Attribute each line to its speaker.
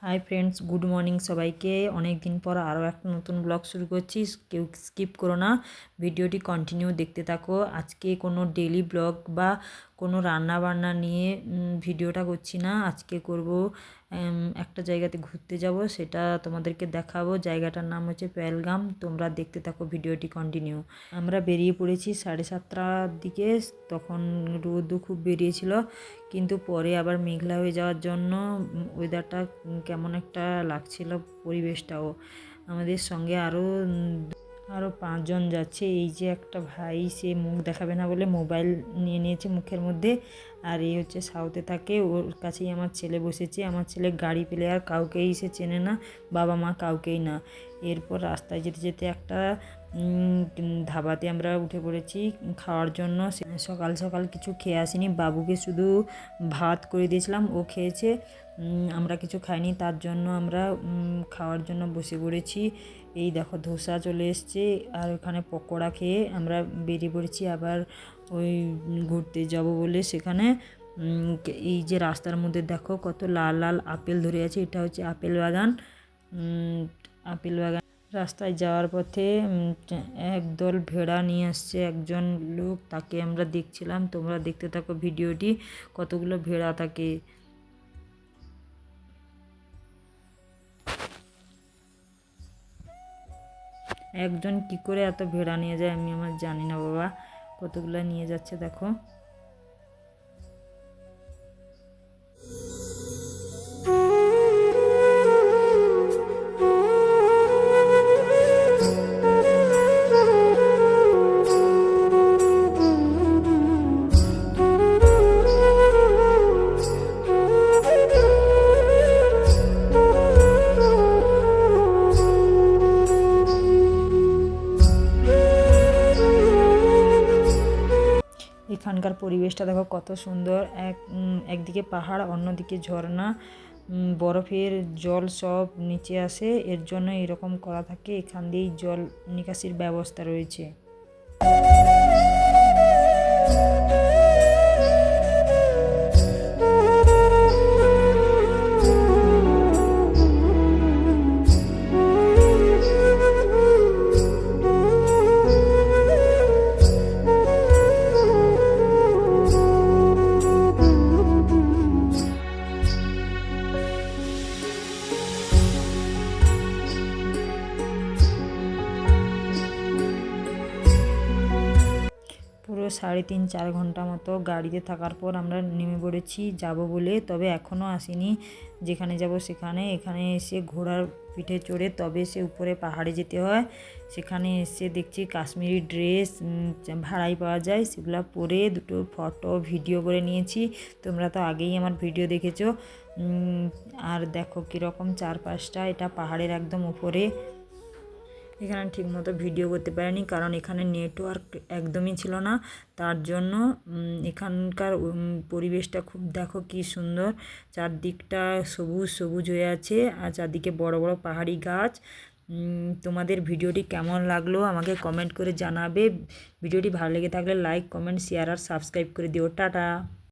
Speaker 1: Hi friends, good morning সবাইকে। অনেক দিন পর আরও একটা নতুন ব্লগ শুরু করছি। কেউ স্কিপ করো না, ভিডিওটি কন্টিনিউ দেখতে থাকো। আজকে কোনো ডেলি ব্লগ বা কোনো রান্না বান্না নিয়ে ভিডিওটা করছি না। আজকে করব একটা জায়গাতে ঘুরতে যাব, সেটা তোমাদেরকে দেখাবো। জায়গাটার নাম হচ্ছে পেহেলগাম। তোমরা দেখতে থাকো ভিডিওটি কন্টিনিউ। আমরা বেরিয়ে পড়েছি 7:30টার দিকে। তখন রোদও খুব বেরিয়েছিল, কিন্তু পরে আবার মেঘলা হয়ে যাওয়ার জন্য ওয়েদারটা কেমন একটা লাগছিল, পরিবেশটাও। আমাদের সঙ্গে আরও 5জন যাচ্ছে। এই যে একটা ভাই, সে মুখ দেখাবে না বলে মোবাইল নিয়ে নিয়েছে মুখের মধ্যে। আর এই হচ্ছে সাউথে থাকে, ওর কাছেই আমার ছেলে বসেছে। আমার ছেলে গাড়ি পেলে আর কাউকেই সে চেনে না, বাবা মা কাউকেই না। এরপর রাস্তায় যেতে যেতে একটা ধাবাতে আমরা উঠে পড়েছি খাওয়ার জন্য। সকাল সকাল কিছু খেয়ে আসিনি, বাবুকে শুধু ভাত করে দিয়েছিলাম, ও খেয়েছে। আমরা কিছু খাইনি, তার জন্য আমরা খাওয়ার জন্য বসে পড়েছি। এই দেখো ধোসা চলে এসছে, আর ওখানে পকোড়া খেয়ে আমরা বেরিয়ে পড়েছি আবার ওই ঘুরতে যাব বলে। সেখানে এই যে রাস্তার মধ্যে দেখো কত লাল লাল আপেল ধরে আছে, এটা হচ্ছে আপেল বাগান। আপেল বাগান রাস্তায় যাওয়ার পথে একদল ভেড়া নিয়ে আসছে একজন লোক, তাকে আমরা দেখছিলাম। তোমরা দেখতে থাকো ভিডিওটি, কতগুলো ভেড়া থাকে। একজন কি করে এত ভেড়া নিয়ে যায় আমি আমার জানি না বাবা, কতগুলো নিয়ে যাচ্ছে দেখো। এখানকার পরিবেশটা দেখো কত সুন্দর। একদিকে পাহাড়, অন্যদিকে ঝর্ণা, বরফের জল সব নিচে আসে, এর জন্য এরকম করা থাকে। এখান দিয়েই জল নিকাশির ব্যবস্থা রয়েছে। পুরো 3.5-4 ঘন্টা মতো গাড়িতে থাকার পর আমরা নেমে পড়েছি যাব বলে। তবে এখনও আসিনি যেখানে যাব সেখানে। এখানে এসে ঘোড়ার পিঠে চড়ে তবে সে উপরে পাহাড়ে যেতে হয়। সেখানে এসে দেখছি কাশ্মীরি ড্রেস ভাড়ায় পাওয়া যায়, সেগুলো পরে দুটো ফটো ভিডিও করে নিয়েছি। তোমরা তো আগেই আমার ভিডিও দেখেছো। আর দেখো কীরকম চারপাশটা, এটা পাহাড়ের একদম উপরে। এখানে ঠিকমতো ভিডিও করতে পারিনি, কারণ এখানে নেটওয়ার্ক একদমই ছিল না। তার জন্য এখানকার পরিবেশটা খুব দেখো কি সুন্দর। চারদিকটা সবুজ সবুজ হয়ে আছে, আর চারদিকে বড় বড় পাহাড়ি গাছ। তোমাদের ভিডিওটি কেমন লাগলো আমাকে কমেন্ট করে জানাবে। ভিডিওটি ভালো লেগে থাকলে লাইক, কমেন্ট, শেয়ার আর সাবস্ক্রাইব করে দিও। টাটা।